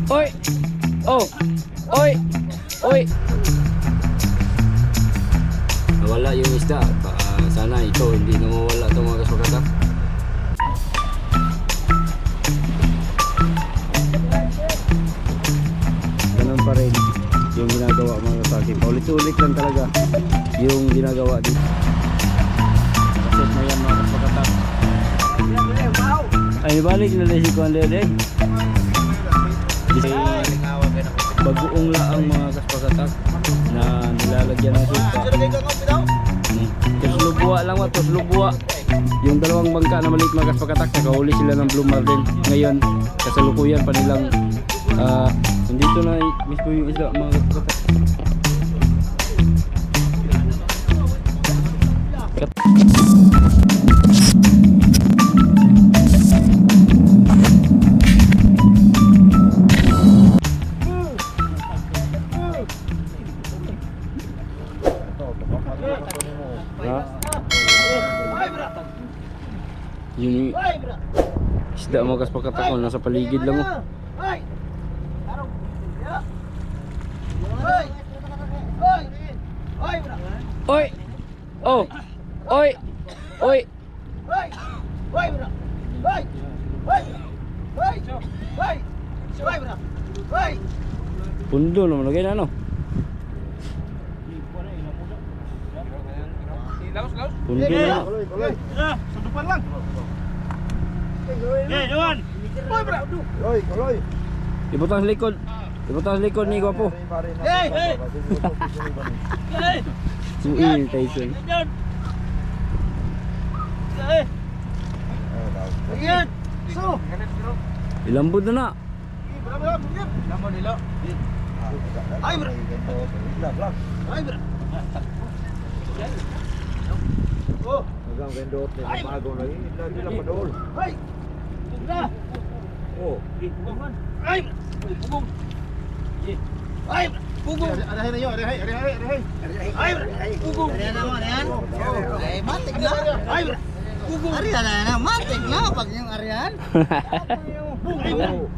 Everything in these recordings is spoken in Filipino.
Oy! Oh! Oy! Oy! Nawala yung isda. Sana ito hindi na mawala itong mga kaswakatak. Ganun pa rin yung ginagawa mga kasaki. Paulit-ulit lang talaga yung ginagawa dito. Kasi na yan mga kaswakatak. Ay, balik na rin si Kuan Lede. Bagoong laang mga kaswakatak na nilalagyan ng suka. Tuslubwa lang wa, tuslubwa. Yung dalawang bangka na maliit mga kaswakatak, nakahuli sila ng Blue Marlin. Ngayon, kasalukuyan pa nilang nandito na mismo yung isda mga kaswakatak. Yun yung isda mga kaswakatak, nasa paligid lang oh. Oy! Oh! Oy! Oy! Pundo naman lagay na ano? Pundo na. Sudupan lang. Johan. Oy, bro. Oy. Ibutang sa likod. Ibutang sa likod ni Gwapo. Hey. Suil Tyson. Ayan. So. Ilambod na na. Lambod nilo. Ay, bro. Ay, bro. Oh. Hanggang vendot na mago na yun, hindi lang padol. Ay! Bugna! Oh. Ay! Bugong! Ay! Bugong! Arahay na yun, arahay! Ay! Bugong! Ari na mo yan. Ay, matik na. Ay! Bugong! Ari na, matik na pag yung arian. Bugong!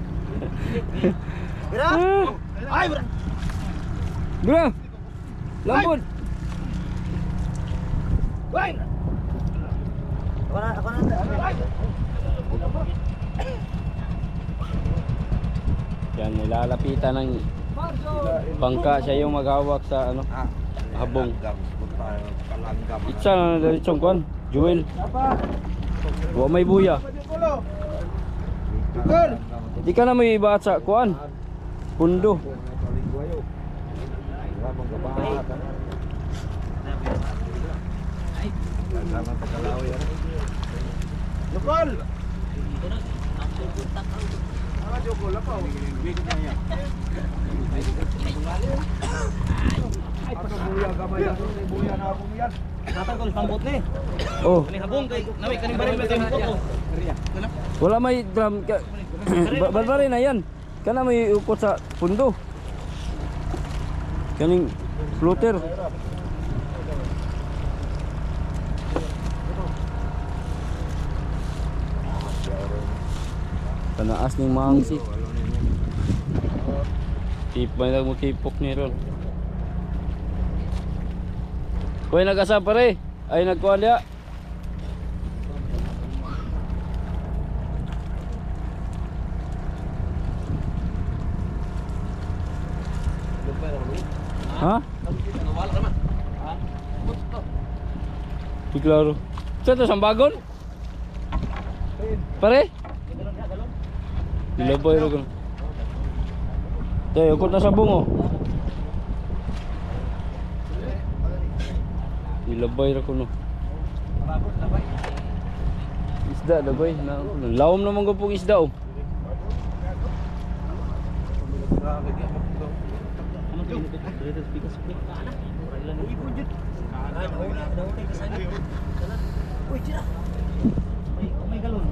Bira. Ay! Bro! Lambod! Ay! Ako na. Yan, nilalapitan ng bangka. Siya yung maghawak sa ano, habong. Kalanggam. Itsa na diretsong kuan, Joel. Wa may buya. Di ka na may iba sa kuan. Pundo. Lokal! Joko lapaw. Ano buya gamay lang ni buya na habong yan. Natanggal pambot ni. Oh, Kani habong kay nawi kani baril ba tayo ko. wala may drum. Balbari na yan. Kana may ukot sa pundo. Kaning floater. Tanaas ning mangsi. May nagmutipok ni ron. Kuy nag-asa pare. Ay nagkuha dia. Ha? Di klaro. Sa to sambagon? Pare? Dilabay ra kun. Tayo ukot na sa bungo. Dilabay ra kuno. Isda dagoy na. Lawom naman ko pong isda oh. Uy, tira. May galon.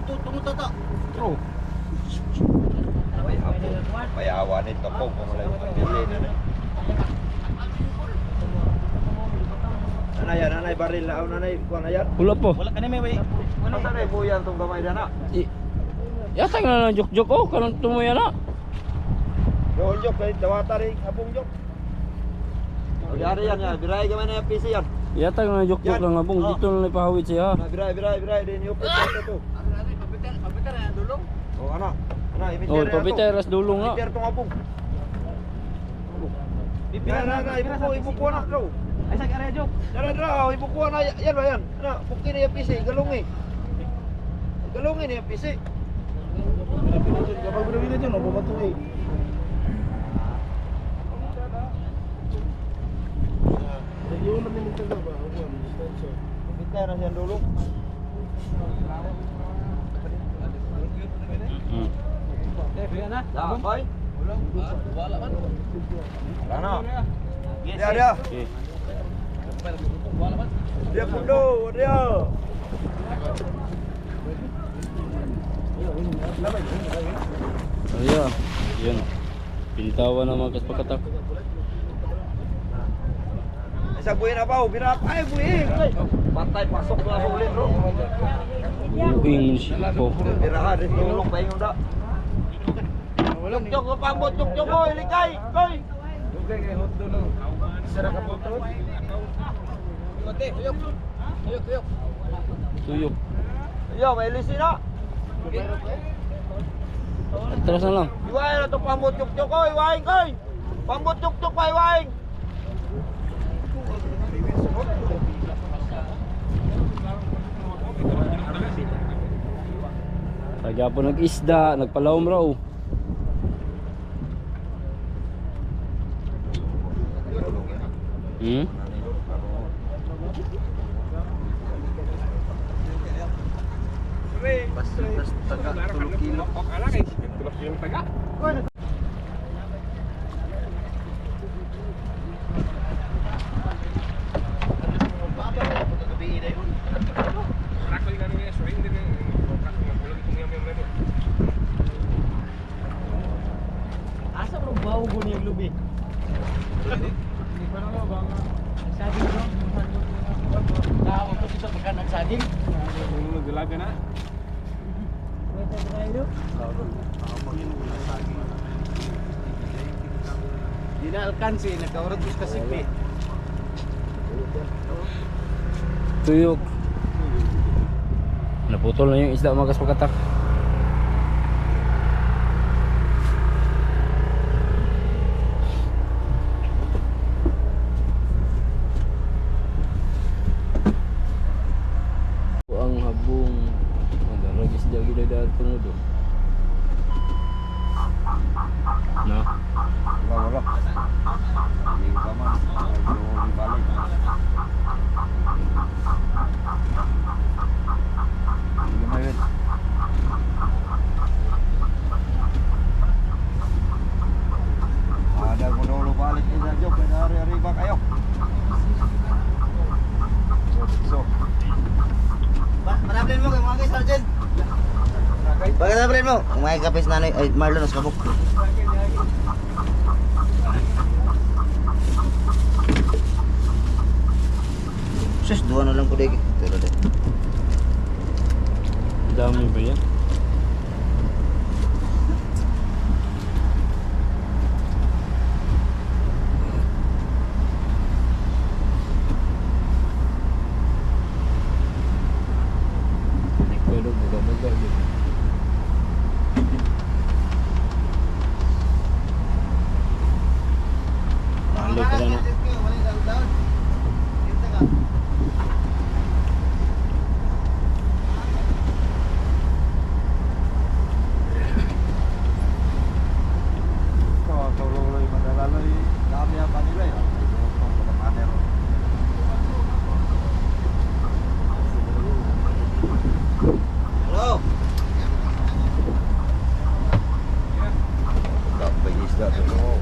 Tungtata. Oh. Payawan ito po kung wala yung pagpili na. Nanay yan, nanay baril na nanay kuan na yan. Wala po. Wala ka ni may Ano sa nay buyan tong gamay dana? Yata nga lang jok-jok oh, kanang tumuya na. Doon jok kay dawata rin abong jok. Yari yan yan, biray gamay na yung PC yan. Yata nga jok-jok lang abong, dito na ipahawid siya. Biray din yung PC to. Pabitar na dulong. Oh ana, imiter. Oh, pabiteras dulong nga. Imiter tong abong. Na, ibuko na daw. Ay sa area joke. Dara, ibuko na yan ba yan? Ana, bukin na yung PC, galungi. Galungi na yung PC. Kapag binawi na dyan, mababato eh. Yun naman yung taga ba? Imiter na siya dulong. Mm. Dapat. Wala man. Wala na. Dia. Okay. Wala man. Dia pundo, dia. Ayan, yun. Pintawan na mga kaspakatak. Isa buhin na pa, binapay buhin. Patay pasok na sa ulit, bro. Buing siya po. Birahan, rin tulong pa yung da. Tuk-tuk, pambot, tuk-tuk, koy, likay, koy. Dugay kay hot doon. Sira ka po to. Tuyok. Tuyok. Yo, may lisi na. Atras na lang. Iwain na ito, pambot, tuk-tuk, koy, iwain, koy. Pambot, tuk-tuk, pa, iwain. Kaya po nag-isda, nagpalawom raw. Hmm? Basta taga, tulog kilo. Asa bro bau guni yung lubi? Hindi pa na ba nga saging bro? Tao ko dito pagka nagsaging. Ano dalaga na? Wala sa kayo. Di na alkansi, nagkaurot ko sa sipi. Tuyok. Naputol na yung isda mga kaspakatak. Ang habong ada lagi sejak gila dah tunggu nah Wala. Hindi pa man. Yung balik. Hindi na yun. Ada gunolo balik isa job. Hari-hari ba kayo? So. Panablin mo kay mga guys, Sergeant. Pagkatablin mo, kung may kapis nanay, ay Marlon, nas kabuk. Sus, dua na lang ko degi. Tero de. dami ba yan? Pero buka-buka gitu. Malo pala na. Kalau yung madalaloy, dami ang kanila eh. Itong pagkapaner. Hello. Dapat isda dulu.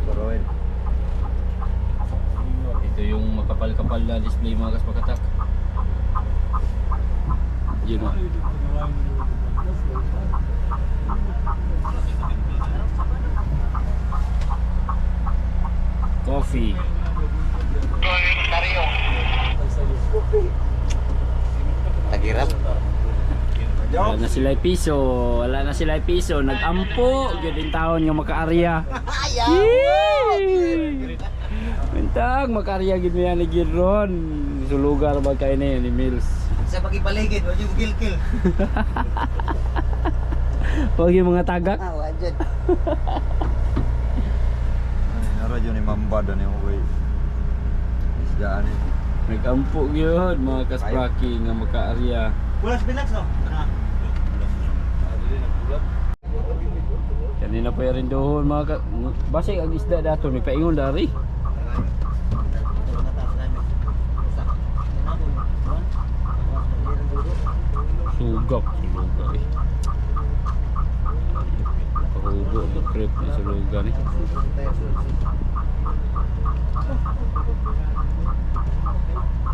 Baruin. Ito yung makapal-kapal na display mga kaspakatak. Yun o. sila piso. Wala na sila piso. Nag-ampo. Ganding taon nga makaarya. Bintang makaarya gid mo yan ni Gidron. Sulugar ba kayo na yan ni Mills. Sa pagipaligid, wala yung kill. Huwag yung mga tagak. Ah, wajud. Ay, naradyo ni Mambada ni Uway. Isdaan ni. Nag-ampo yun mga kaspraki nga makaarya. Wala spinach no? Kanina pa rin doon mga basig ang isda dato may paingon dari. Sugak eh. Pahubo ng trip ni sulugan eh.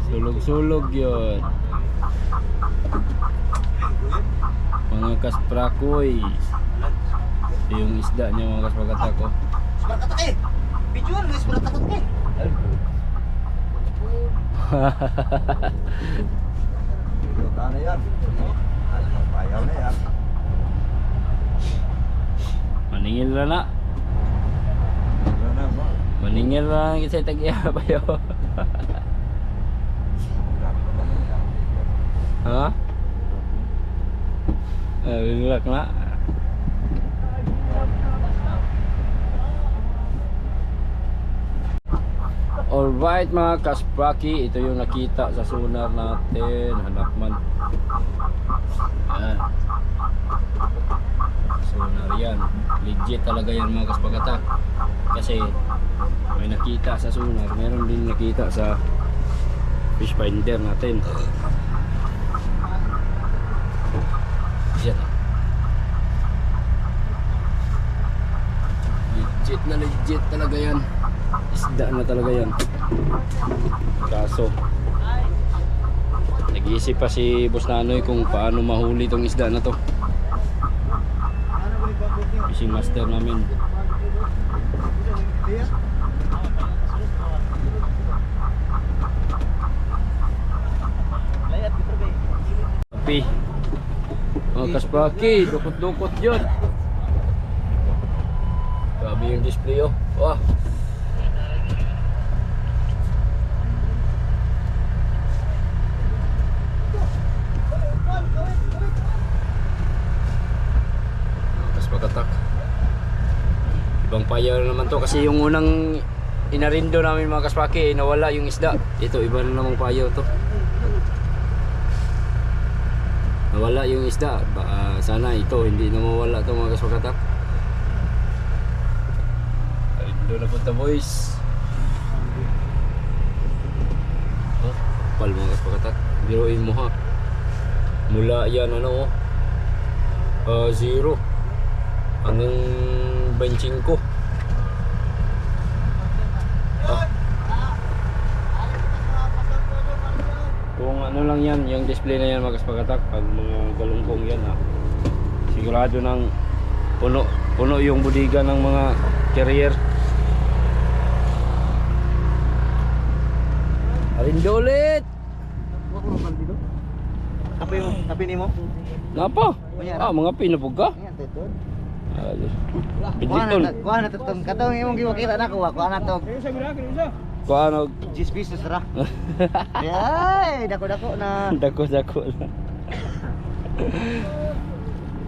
Sulog-sulog yun. Mga kasprakoy. Ito yung isda niya mga kaspagata ko. Sumarkatak eh. Bijuan guys, sumarkatak eh. Ano yan? Payaw na yan. Maningil na na. Ano na mo? Maningil na kasi tag-iya pa yun. Ha? Relax na. Alright mga kaspraki, ito yung nakita sa sonar natin. Hanap man. Ayan. Sonar yan. Legit talaga yan mga kaspagata. Kasi may nakita sa sonar. Meron din nakita sa fish finder natin. Yan. Legit talaga yan. Isda na talaga yan. Kaso nag-iisip pa si Boss Nanoy kung paano mahuli tong isda na to. Fishing master namin. Kapi. Mga kaspraki, dukot-dukot yun. Grabe yung display oh. Wah. Pagkatak. Ibang payaw naman to kasi yung unang inarindo namin mga kaspaki nawala yung isda. Ito iba na namang payaw to. Nawala yung isda. Sana ito hindi na mawala to mga kaspakatak. Arindo na punta boys. Oh, pal mga kaspakatak. Biruin mo ha. Mula yan ano 0 hanggang 25. Kung ano lang yan, yung display na yan mga kaspagatak, pag mga galunggong yan sigurado ng puno yung budiga ng mga carrier. Arindo ulit! Kape ni mo? Napa? Mga pinapog ka? Ayan, tutod. Pinitol. Kuha na tutong. Katong imong giwakita na kuha. Kuha na to. Kung ano 10 pesos ra. Ay, dako-dako na. dako-dako na.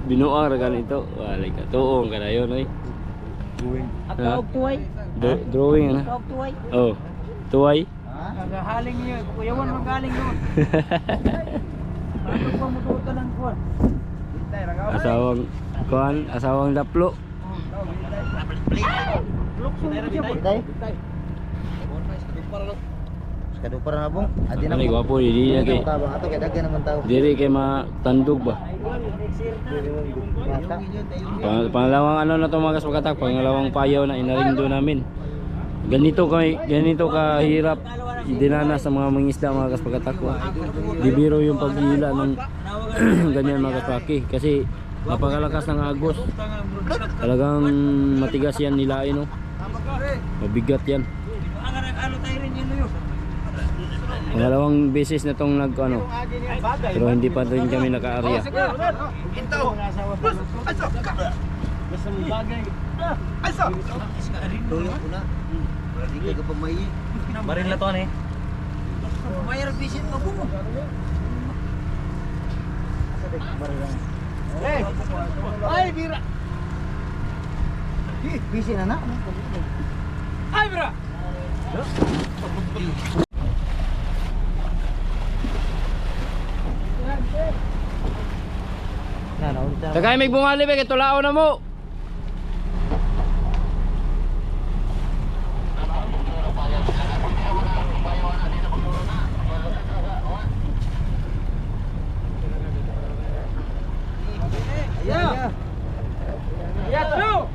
Binuang ra ganito. Walay ka. Tuong ka na yun ay. Ako tuway. Drawing na. Ako tuway. Oh. Tuway. Nagahaling niyo. Kuyawan magaling noon. Ano pa mo ka ng kuwan? Asawang daplo. Bitay. Skado para na bong. Adi na. Ano gwapo di na kay. Tabang ato kay daghan naman tao. Diri kay matandog ba. Basta. Pangalawang ano na to mga kaspagatak, pangalawang payaw na inarindo namin. Ganito kahirap dinanas sa mga mangisda mga kaspagatak ko. Di biro yung paghihila ng ganyan mga kaspaki kasi napakalakas ng agos. Talagang matigas yan nilain no. Mabigat yan. Pangalawang beses na tong nag ano, pero hindi pa rin kami naka-area. Hintaw. Basta may bagay. Tuyo ko na. Wala di ka pamayi. Baril na to eh. Mayroon visit mo po. Ay, bira. Busy na na. Ay, bira. Tagay may bumali ba kay tulao na mo. Ya, tulo.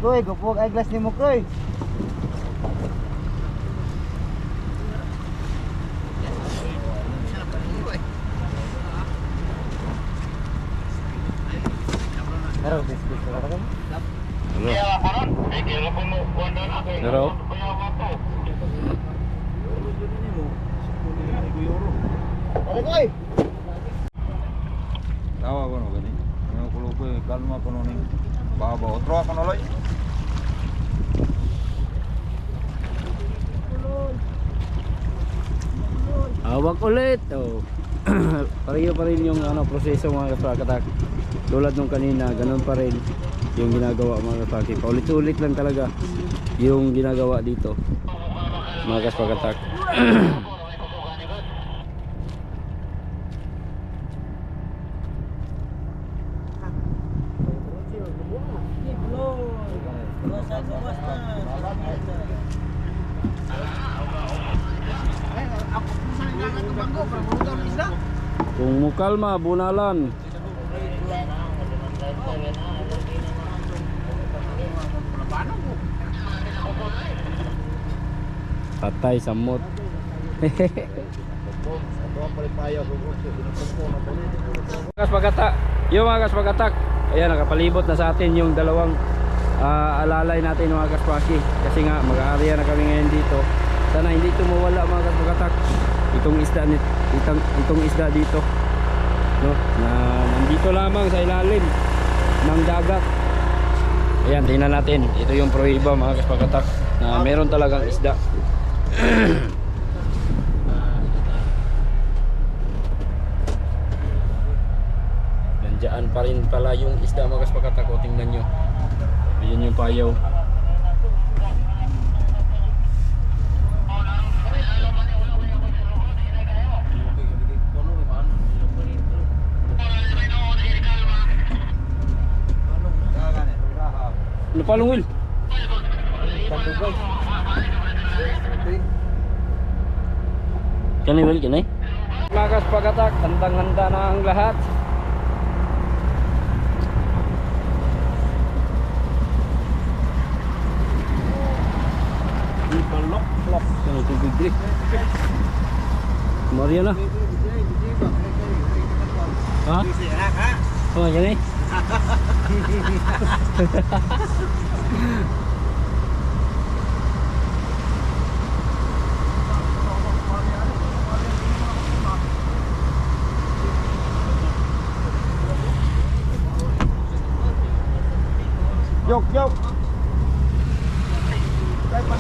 Koy, gupog ay glass nimo koy. Pero biscuit ka kan? Pero Ano koy? Tawa ko no gani. Ano kulo ko kalma ko no ning. Baba otro ako no loy. hawak ulit. Oh. Pareho pa rin yung ano, proseso mga kaspakatak. Tulad nung kanina, ganun pa rin yung ginagawa mga kaspakatak. Paulit-ulit lang talaga yung ginagawa dito mga kaspakatak. Kung mukalma, bunalan. Patay samot. Kaspagatak, yung mga kaspagatak, ayan nakapalibot na sa atin yung dalawang alalay natin mga kaspaki. Kasi nga mag-aarya na kami ngayon dito. Sana hindi ito mawala mga kaspagatak. Itong isda dito, no, na nandito lamang sa ilalim ng dagat. Ayan, tingnan natin. Ito yung proiba mga kaspagatak na meron talagang isda. Nandiyan pa rin pala yung isda mga kaspagatak. O tingnan nyo, ayan yung payaw. Ano pa Will? Kanay Will, kanay? Mga kaspagatak, handang-handa na ang lahat. Balok-lok. Ano ito bigri? Maria na. Ha? Oh, yan eh. Yok.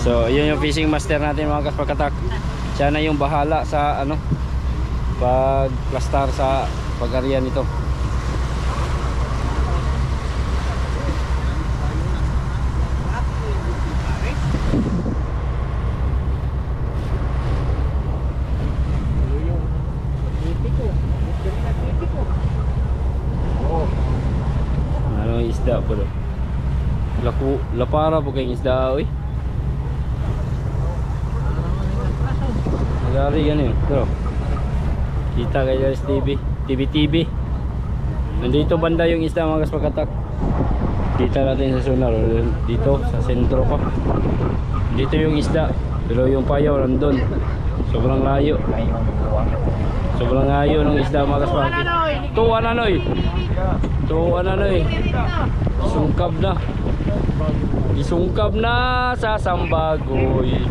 So, yun yung fishing master natin mga kaspagatak. Siya na yung bahala sa ano, pag-plastar sa pag-arya nito. Ano yung isda po do? Lapara po kayong isda oy. Nagari yan yun. Pero kita kayo sa TV. Nandito banda yung isda mga kaspagatak. Kita natin sa sonar. Dito sa sentro ko. Dito yung isda. Pero yung payaw nandun. Sobrang layo. Sobrang layo ng isda mga kaspagatak. Tuwan na noy. Sungkab na. Isungkab na sa Sambagoy.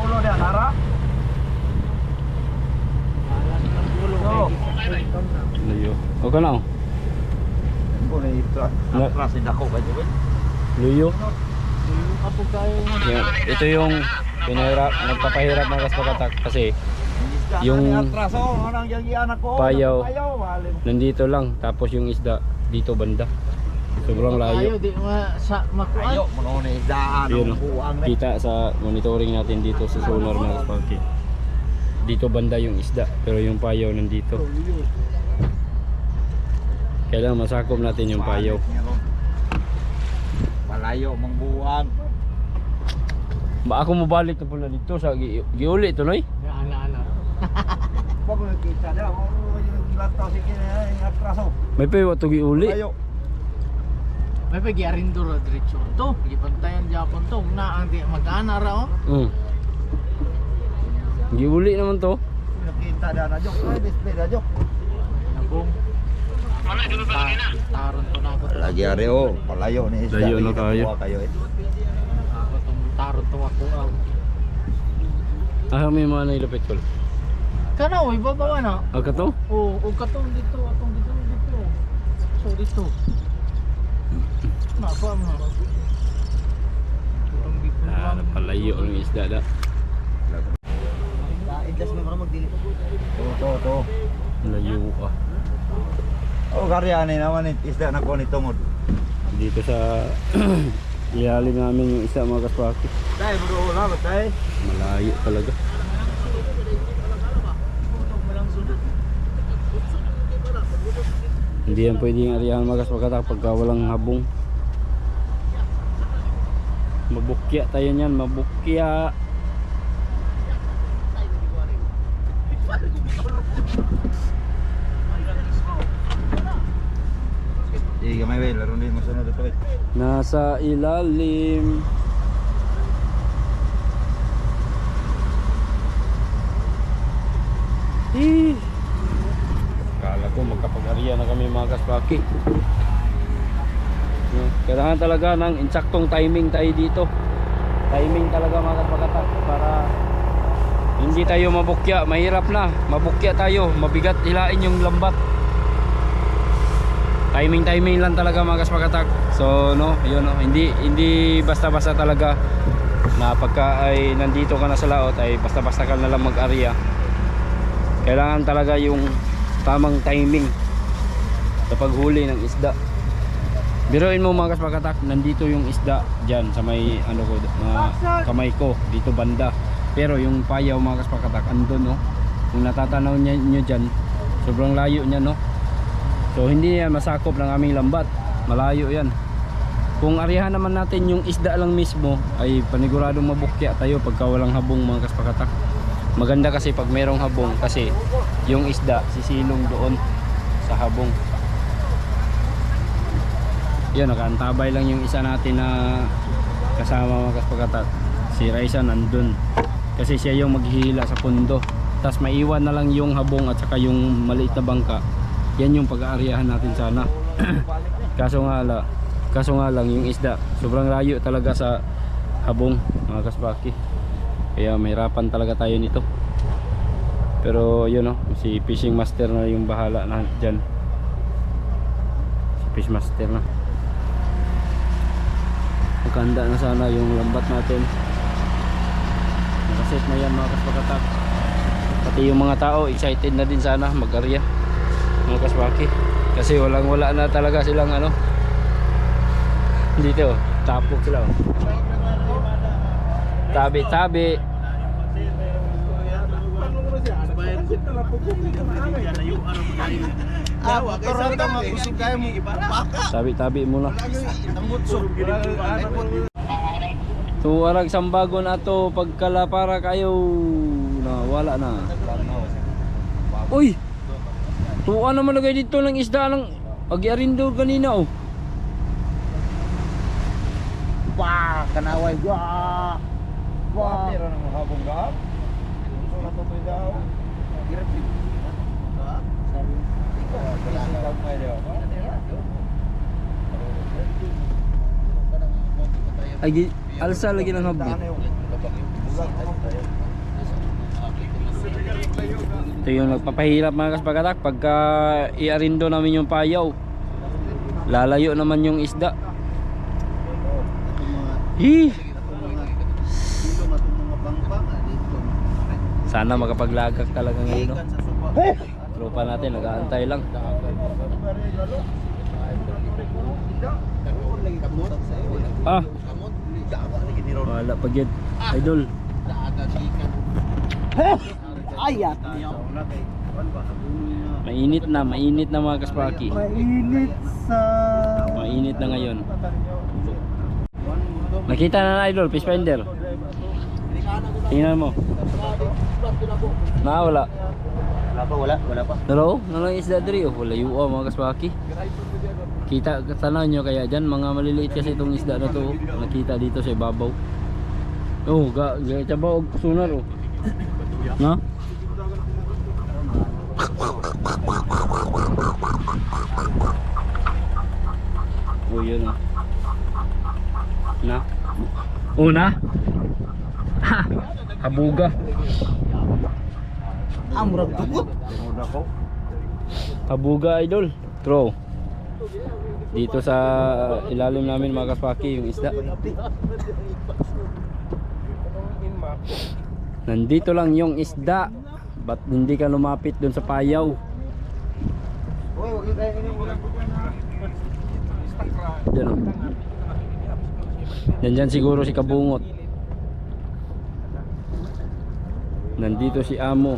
ulo dia nara. So, Layo. O ka na oh. ko ni Na- atras din ako kay Joel. Luyo. Apo kayo nga. Yan. Ito yung nagpapahirap mga kaspakatak kasi Yung atras oh, anang yagian ako. payaw. Malim. nandito lang tapos yung isda dito banda. Sobrang layo. Kayo di makuan. Ayo, mo ni daan Yun, ang buang na. kita sa monitoring natin dito sa sonar mga kaspakatak. Dito banda yung isda pero yung payaw nandito. Kailangan masakop natin yung payaw. Malayo mang buang. Ba ako mabalik na pula dito sa giuli tuloy. Ana-ana. Pag nakita dia, yung lantaw sige na yung atras oh. May payaw to giuli. Ayo. May pagyarin do diretso to. Gibantayan Japon to. Na ang di mag-ana ra oh. Giuli naman to. Nakita dia na jok, ay display na jok. Nabong. Taron to na ako. Lagi are oh, palayo ni isda. Layo na Lagi kayo. kayo eh. Ako tong taron to ako. Ah, may mga nailapit ko. Kana oy babawa na. Agka to? Oh, o katong dito, atong dito. So dito. Na pa mo. Atong dito. Ah, palayo ang isda da. Indas mo para magdili. To. Layo ah. Oh, karyani naman isda na ko ni tungod. Dito sa ilalim namin yung isa mga kaspaki. Dai bro, labot dai. Malayo talaga. Hindi yan pwedeng arihan mga kaspakatak pagka walang habong. Mabukya tayo niyan, mabukya. Sige, gamay bay, laro din mo sunod ito. Nasa ilalim. Kala ko magkapag-ariya na kami mga kaspaki. Kailangan talaga ng insaktong timing tayo dito. Timing talaga mga kaspakatak para hindi tayo mabukya. Mahirap na, mabukya tayo, mabigat hilain yung lambat. Timing lang talaga mga kaspakatak. So no, yun no, hindi basta-basta talaga na pagka ay nandito ka na sa laot ay basta-basta ka na lang mag-area. Kailangan talaga yung tamang timing sa paghuli ng isda. Biruin mo mga kaspakatak, nandito yung isda diyan sa may ano ko, kamay ko dito banda. Pero yung payaw mga kaspakatak andun no. Kung natatanaw niyo diyan, sobrang layo niya no. So hindi yan masakop ng aming lambat. Malayo yan. Kung arihan naman natin yung isda lang mismo ay paniguradong mabukya tayo pagka walang habong mga kaspakatak. Maganda kasi pag merong habong kasi yung isda sisilong doon sa habong. Yan, nakaantabay lang yung isa natin na kasama mga kaspakatak. Si Raisa nandun. Kasi siya yung maghihila sa pundo. Tapos maiwan na lang yung habong at saka yung maliit na bangka. Yan yung pag-aariyahan natin sana. kaso nga lang yung isda sobrang layo talaga sa habong mga kaspaki. Kaya mahirapan talaga tayo nito. Pero yun no, si fishing master na yung bahala na dyan. Si fish master na. Magkanda na sana yung lambat natin. Nakaset na yan mga kaspakatak. Pati yung mga tao excited na din sana mag-arya mga kaspaki. Kasi wala na talaga silang ano. Dito, tapok sila. Tabi-tabi. Tabi-tabi muna. So arag sambago na to pagkala para kayo na wala na. Uy. Tuwa naman lagay dito ng isda ng agi-arindo kanina oh. Wah, kanaway. Wah. Wah. Pero nang habong gahap. So na to daw. Agi alsa lagi ng habon. Bulag Ito yung nagpapahirap mga kaspagatak pagka iarindo namin yung payaw. Lalayo naman yung isda. Sana makapaglagak talaga ngayon, no? Tropa natin nag-aantay lang. Wala pa gyud, idol. Mainit na mga kaspaki. Mainit na ngayon. Nakita na idol, fish finder. Tingnan mo. Wala. Wala pa. Hello? Nalang isda diri oh. Wala yuwa mga kaspaki. Kita tanaw nyo kaya dyan, mga maliliit kasi itong isda na to. Nakita dito sa ibabaw. Oh, gachabaw og sunar oh. No? Oh, yun oh. Na? Oh, na? Ha! Habuga. Murag dugot. Habuga idol. Throw. Dito sa ilalim namin mga kaspaki yung isda. Nandito lang yung isda. Ba't hindi ka lumapit dun sa payaw? Diyan oh. Nandyan siguro si Kabungot. Nandito si Amo.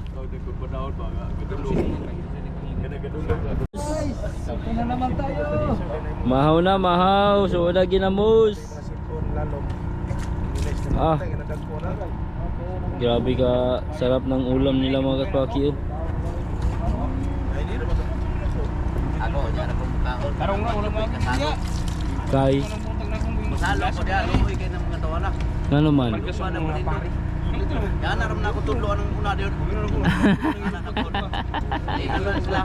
Mahaw na mahaw. Suoda ginamos. Ah, grabe ka sarap ng ulam nila mga kaspaki oh. Ako, diyan ako mukhaon. Karong na ulam mo. Kay Masalo ko diyan, lumoy kay nang mga tawala. nga naman. Gusto na mo dito. Yan naram na ako tudloan ng una diyon. Ano sila?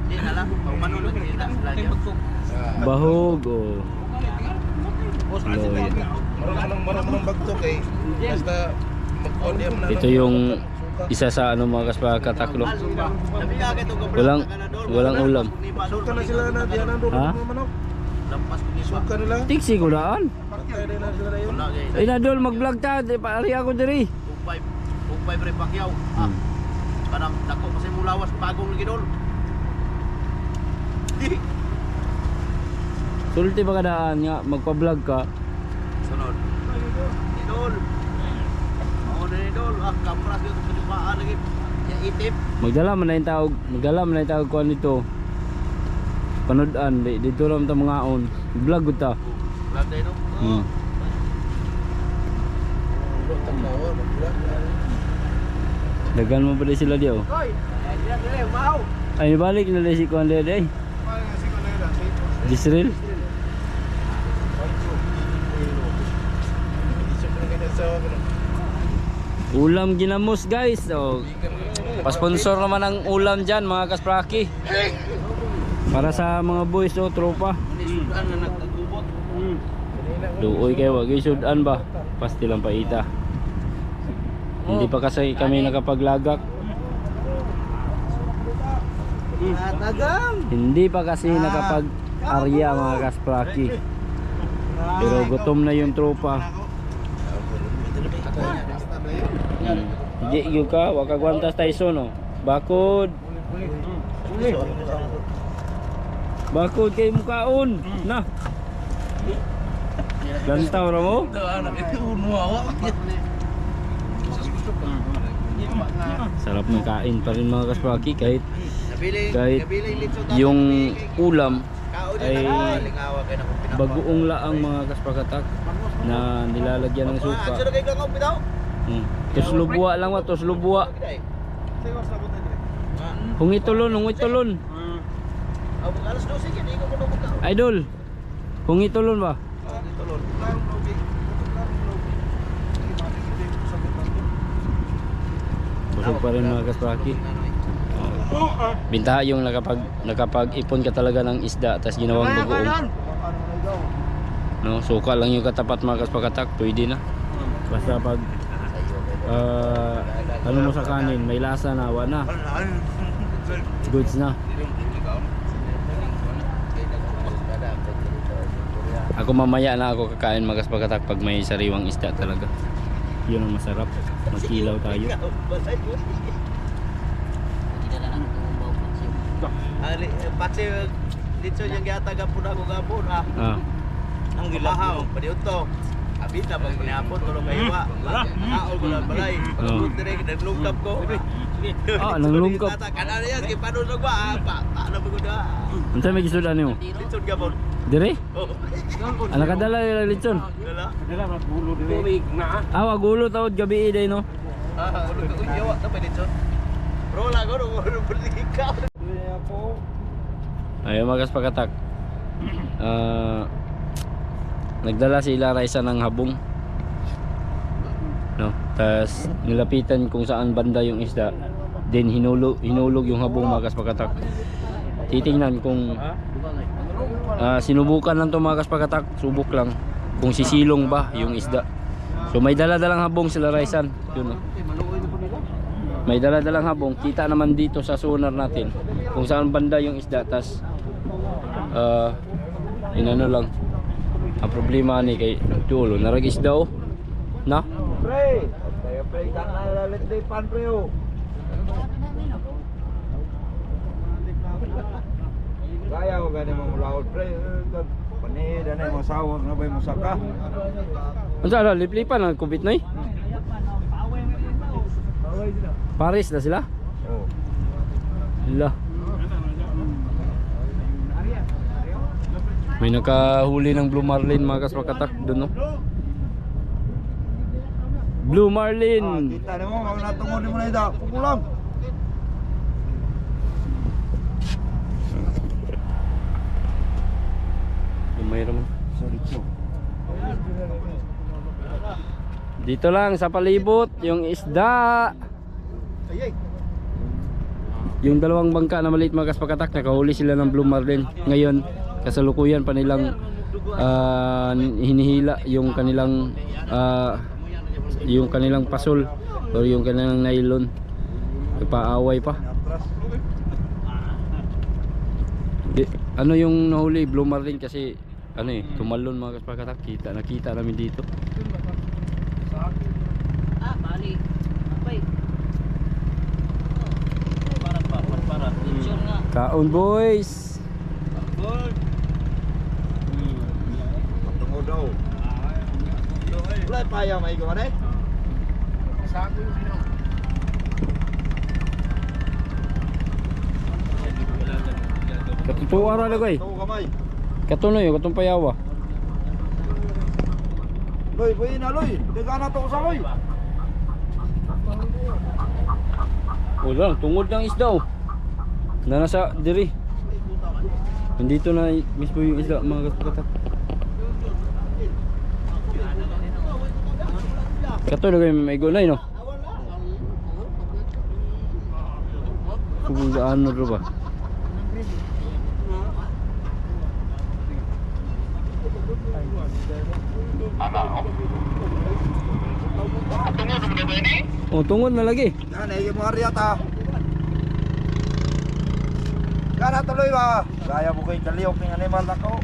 Di na lang, manunod sila sila. Bahog oh. Loy. Marang bagtok eh. Basta mag-audio mo na. Ito yung isa sa ano mga kaspakataklo. Walang ulam. Suka na sila na diyan ang Ha? manok. Suka nila. Tiksi ko daan. Patay din na sila yun. Ay nadol mag-vlog ta, pari ako diri. Upay pre pakyaw. Kanang dako kasi mulawas bagong lagi dol. Sulti ba kadaan nga magpa-vlog ka? Sunod. Idol. Ako na idol. Kampras dito kejukaan lagi. Ya itip. Magdala man na yung tawag ko nito. Panood-an dito lang ta mga on. Vlog gud ta. Vlog dito. Dagan mo ba di sila diyo? Hoy. Dili mau. Ay balik na si Kuan Dede. Jisril. Ulam ginamos guys. So, pa-sponsor naman ang ulam dyan mga kaspraki. Para sa mga boys o tropa. Sudan na nagkagubot. Duoy kayo, wag isudan ba? Pasti lang paita. Hindi pa kasi kami nakapaglagak. Hindi pa kasi nakapag-arya mga kaspraki. Pero gutom na yung tropa. Hindi yung ka, wakagwantas tayo no. Bakod. Bakod kay mukaon. Na. Gantaw ra mo? Sarap ng kain pa rin mga kaspraki kahit yung ulam ay bagoong laang mga kaspakatak na nilalagyan ng suka. Tuslubwa lang wa, tuslubwa. Hungitulon. Idol. Hungitulon ba? Busog pa rin mga kaspraki. Bintaha yung nakapag-ipon ka talaga ng isda tas ginawang bagoong. No, suka lang yung katapat mga kaspakatak, pwede na. Basta pag ano mo sa kanin, may lasa na, wala na. Goods na. Ako mamaya na ako kakain mga kaspagatak pag may sariwang isda talaga. Yun ang masarap. Magkilaw tayo. Paksi dito yung gata gapon ako gapon ah. Ang gilahaw padiyon to. Abi na pag pinapon tulong kayo wa. Kaol ko na balay. Pagod dire naglungkap ko. Nanglungkap. Kana niya kay paano lang ba? Paano ba ko da? Unsa may gisudan nimo? Dito gapon. Dire? Oh. Ana kadala yung lechon. Dala. Dala mas gulo dire. Na. Wagulo tawod gabi day no. Uy, yawa ta pa dito. Rola ko ro berlika. Ayun mga kaspagatak. Nagdala sila Raisa ng habong. No, tas nilapitan kung saan banda yung isda. Then hinulog yung habong mga kaspagatak. Titingnan kung sinubukan lang to mga kaspagatak, subok lang kung sisilong ba yung isda. So may dala-dalang habong sila Raisan. Yun no. May dala-dalang habong, kita naman dito sa sonar natin kung saan banda yung isda. Tas inano lang ang problema ni kay tulo naragis daw na Pre, kaya pre kan lalit di pan pre oh. Kaya mo gani mo laot pre, panida na mo sawag na bay mo saka. unsa ala liplipan ang kubit noy Paris na sila Oh. la may nakahuli ng Blue Marlin mga kaspagatak doon no Blue Marlin. Kita mo mga natungod mo na ida, pukulang. Mayroon. Sorry po. Dito lang sa palibot yung isda. Yung dalawang bangka na maliit mga kaspagatak, nakahuli sila ng Blue Marlin. Ngayon, kasalukuyan pa nilang hinihila yung kanilang pasol o yung kanilang nylon. Paaway pa. Ano yung nahuli? Blue Marlin kasi tumalon mga kaspagatak. Nakita namin dito. Bali. Apay. Para. Picture nga. Kaon boys. Tungod daw. Wala paya may gawa eh. Katutuwa ra lagay. Tuwa kamay. Katunoy katong payawa. Loy, boy na loy. Daga na to sa loy. Wala, tungod ng isda oh. Na nasa diri. Nandito na mismo yung isda mga kaspagatak. Kato lagay may gunay no. Kung ano ro ba? Oh, tungod na lagi. Yan ay mo ariya ta. Kana tuloy ba? Gaya mo kay kaliyok ning animal nako.